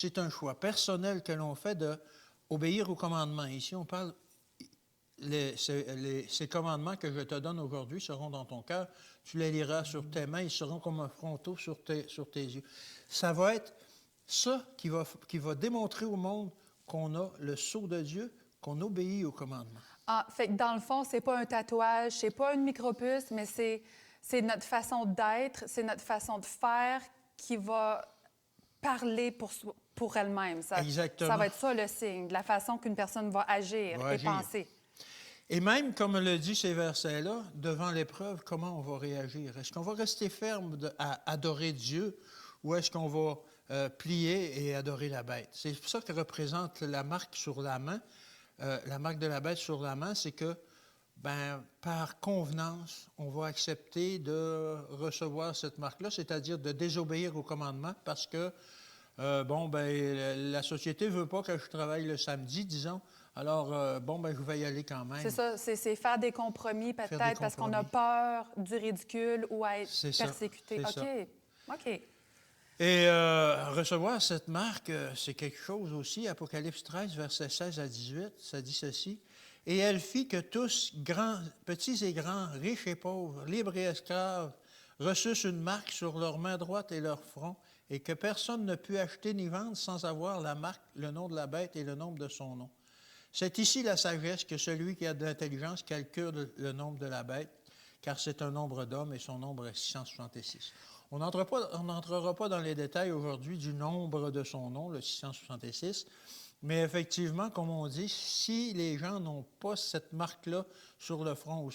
C'est un choix personnel que l'on fait d'obéir aux commandements. Ici, on parle, ces commandements que je te donne aujourd'hui seront dans ton cœur. Tu les liras sur tes mains, ils seront comme un fronteau sur tes yeux. Ça va être ça qui va démontrer au monde qu'on a le sceau de Dieu, qu'on obéit aux commandements. Ah, fait que dans le fond, c'est pas un tatouage, c'est pas une micropuce, mais c'est notre façon d'être, c'est notre façon de faire qui va parler pour elle-même. Exactement. Ça va être ça le signe, de la façon qu'une personne va agir et penser. Et même, comme le dit ces versets-là, devant l'épreuve, comment on va réagir? Est-ce qu'on va rester ferme à adorer Dieu ou est-ce qu'on va plier et adorer la bête? C'est ça que représente la marque sur la main. La marque de la bête sur la main, c'est que, par convenance, on va accepter de recevoir cette marque-là, c'est-à-dire de désobéir au commandement parce que, la société ne veut pas que je travaille le samedi, disons. Alors, je vais y aller quand même. C'est ça, c'est faire des compromis peut-être parce qu'on a peur du ridicule ou à être persécuté. OK. Et recevoir cette marque, c'est quelque chose aussi. Apocalypse 13, versets 16 à 18, ça dit ceci. « Et elle fit que tous, grands, petits et grands, riches et pauvres, libres et esclaves, reçussent une marque sur leur main droite et leur front, et que personne ne put acheter ni vendre sans avoir la marque, le nom de la bête et le nombre de son nom. C'est ici la sagesse que celui qui a de l'intelligence calcule le nombre de la bête, car c'est un nombre d'hommes et son nombre est 666. » On n'entrera pas dans les détails aujourd'hui du nombre de son nom, le 666, mais effectivement, comme on dit, si les gens n'ont pas cette marque-là sur le front ou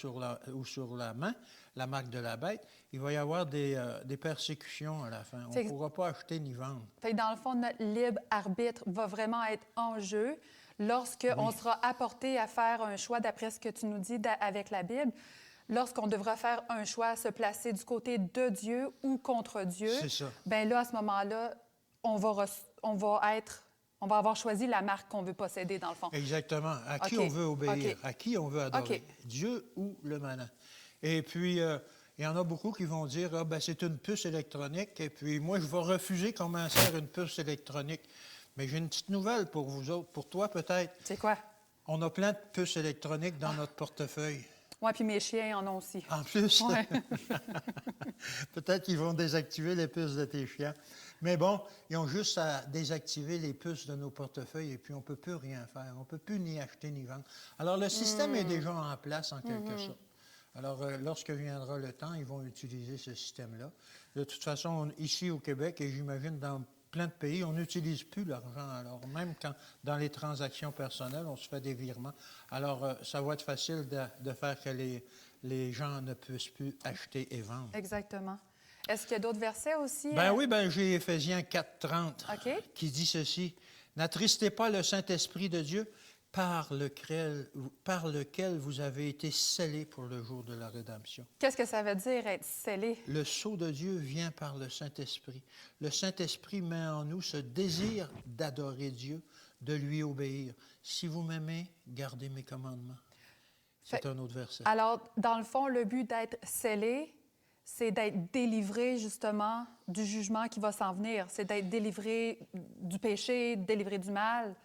sur la main, la marque de la bête, il va y avoir des persécutions à la fin. On ne pourra pas acheter ni vendre. Dans le fond, notre libre arbitre va vraiment être en jeu lorsqu'on sera apporté à faire un choix, d'après ce que tu nous dis avec la Bible. Lorsqu'on devra faire un choix, se placer du côté de Dieu ou contre Dieu, bien là, à ce moment-là, on va avoir choisi la marque qu'on veut posséder, dans le fond. Exactement. À qui on veut obéir, à qui on veut adorer, Dieu ou le manant. Et puis, il y en a beaucoup qui vont dire, c'est une puce électronique, et puis moi, je vais refuser qu'on m'insère une puce électronique. Mais j'ai une petite nouvelle pour vous autres, pour toi peut-être. C'est quoi? On a plein de puces électroniques dans notre portefeuille. Oui, puis mes chiens en ont aussi. En plus? Ouais. Peut-être qu'ils vont désactiver les puces de tes chiens. Mais bon, ils ont juste à désactiver les puces de nos portefeuilles et puis on ne peut plus rien faire. On ne peut plus ni acheter ni vendre. Alors, le système est déjà en place en quelque sorte. Alors, lorsque viendra le temps, ils vont utiliser ce système-là. De toute façon, ici au Québec, et j'imagine dans plein de pays, on n'utilise plus l'argent. Alors, même quand dans les transactions personnelles, on se fait des virements. Alors, ça va être facile de faire que les gens ne puissent plus acheter et vendre. Exactement. Est-ce qu'il y a d'autres versets aussi? Oui, j'ai Éphésiens 4:30 qui dit ceci. « N'attristez pas le Saint-Esprit de Dieu, par lequel vous avez été scellés pour le jour de la rédemption. » Qu'est-ce que ça veut dire, être scellé? Le sceau de Dieu vient par le Saint-Esprit. Le Saint-Esprit met en nous ce désir d'adorer Dieu, de lui obéir. « Si vous m'aimez, gardez mes commandements. » C'est un autre verset. Alors, dans le fond, le but d'être scellé, c'est d'être délivré, justement, du jugement qui va s'en venir. C'est d'être délivré du péché, délivré du mal.